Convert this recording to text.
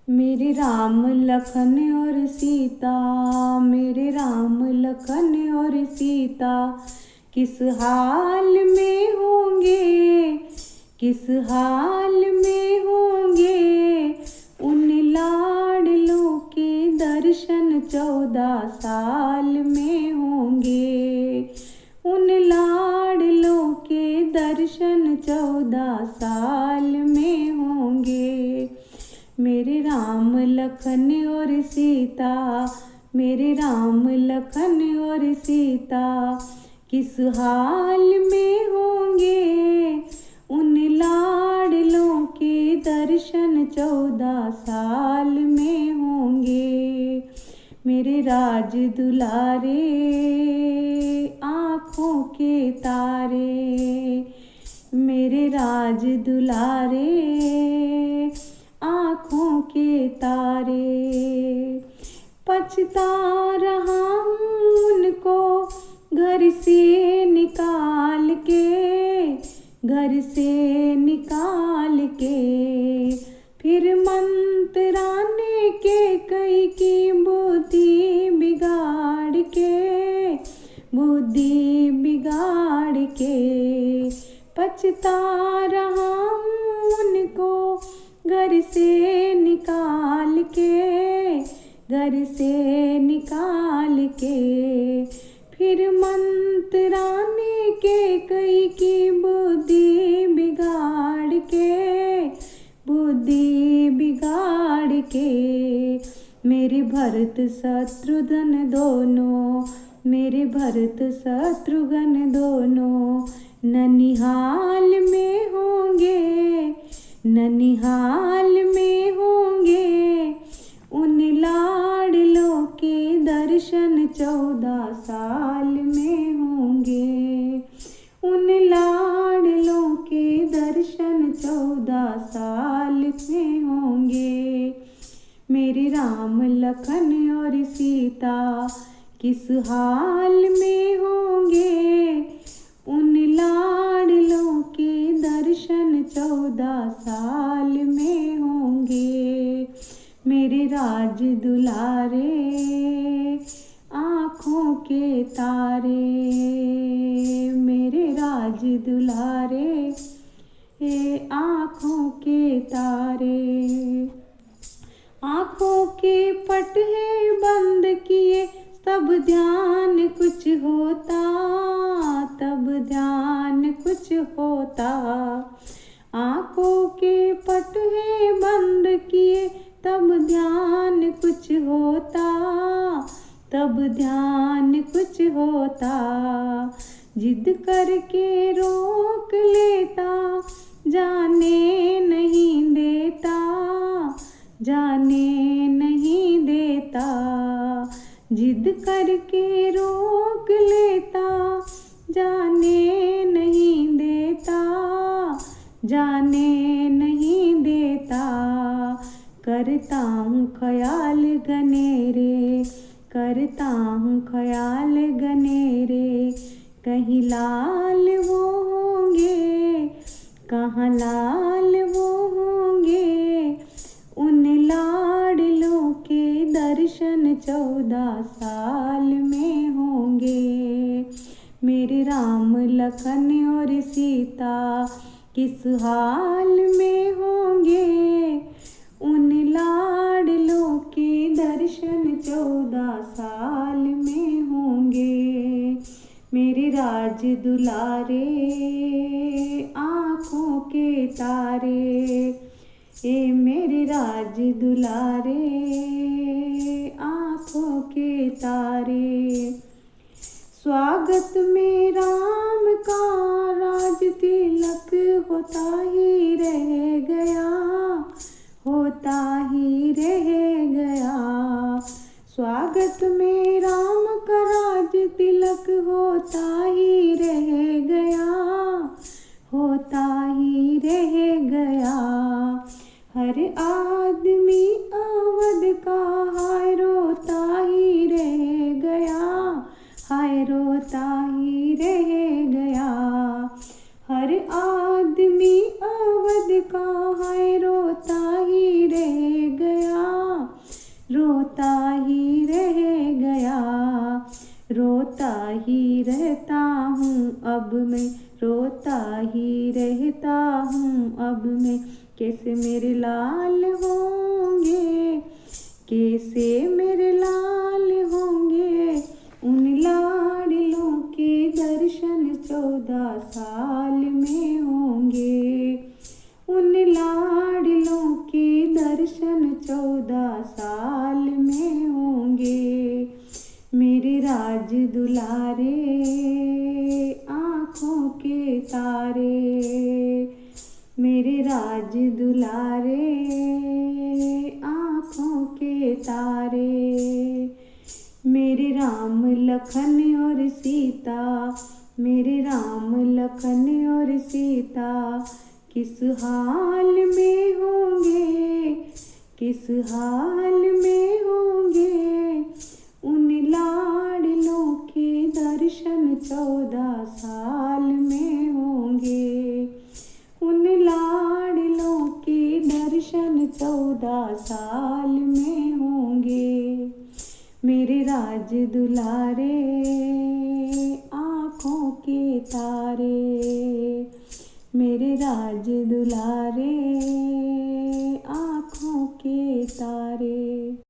मेरे राम लखन और सीता, मेरे राम लखन और सीता किस हाल में होंगे, किस हाल में होंगे। उन लाडलों के दर्शन 14 साल में होंगे, उन लाडलों के दर्शन 14 साल में होंगे। मेरे राम लखन और सीता, मेरे राम लखन और सीता किस हाल में होंगे। उन लाडलों के दर्शन 14 साल में होंगे। मेरे राज दुलारे आँखों के तारे, मेरे राज दुलारे आँखों के तारे। पछता रहा हूँ उनको घर से निकाल के, घर से निकाल के। फिर मंत्राने के कई की बुद्धि बिगाड़ के, बुद्धि बिगाड़ के। पछता रहा हूँ उनको घर से निकाल के, घर से निकाल के। फिर मंत्राने के कई की बुद्धि बिगाड़ के, बुद्धि बिगाड़ के। मेरे भरत शत्रुघ्न दोनों, मेरे भरत शत्रुघ्न दोनों ननिहाल में होंगे, ननिहाल में होंगे। उन लाडलों के दर्शन 14 साल में होंगे, उन लाडलों के दर्शन 14 साल में होंगे। मेरे राम लखन और सीता किस हाल में होंगे। उन लाडलों के दर्शन 14 साल में होंगे। मेरे राज दुलारे आँखों के तारे, मेरे राज दुलारे आँखों के तारे। आँखों के पट है बंद किए तब ध्यान कुछ होता, तब ध्यान कुछ होता। आँखों के पट है बंद किए तब ध्यान कुछ होता, तब ध्यान कुछ होता। जिद करके रोक लेता, जाने नहीं देता, जाने नहीं देता। जिद करके रोक लेता, जाने नहीं देता, जाने नहीं देता। करता हूँ ख्याल गनेरे, करता हूँ ख्याल गनेरे। कहीं लाल वो होंगे, कहाँ लाल वो होंगे। उन लाडलों के दर्शन 14 साल में होंगे। मेरे राम लखन और सीता किस हाल में होंगे। उन लाडलों के दर्शन 14 साल में होंगे। मेरे राज दुलारे आँखों के तारे, ए मेरे राज दुलारे आँखों के तारे। स्वागत में राम का राज तिलक होता ही रह गया, होता ही रह गया। स्वागत में राम का राज तिलक होता ही रह गया, होता ही रह गया। हर आदमी अवध का हाय रोता ही रह गया, हाय रोता ही रह गया। हर आदमी अवध का हाय रोता ही रह गया, रोता ही रहता हूँ अब मैं, रोता ही रहता हूँ अब मैं। कैसे मेरे लाल होंगे, कैसे मेरे लाल होंगे, उन लाडलों के दर्शन 14 साल में होंगे। उन लाडलों के दर्शन 14 साल में होंगे। मेरे राज दुलारे आँखों के तारे, मेरे राज दुलारे आँखों के तारे। मेरे राम लखन और सीता, मेरे राम लखन और सीता, किस हाल में होंगे, किस हाल में होंगे। उन लाडलों के दर्शन 14 साल में होंगे। उन लाडलों के दर्शन 14 साल में होंगे। मेरे राज दुलारे आँखों के तारे, मेरे राज दुलारे आँखों के तारे।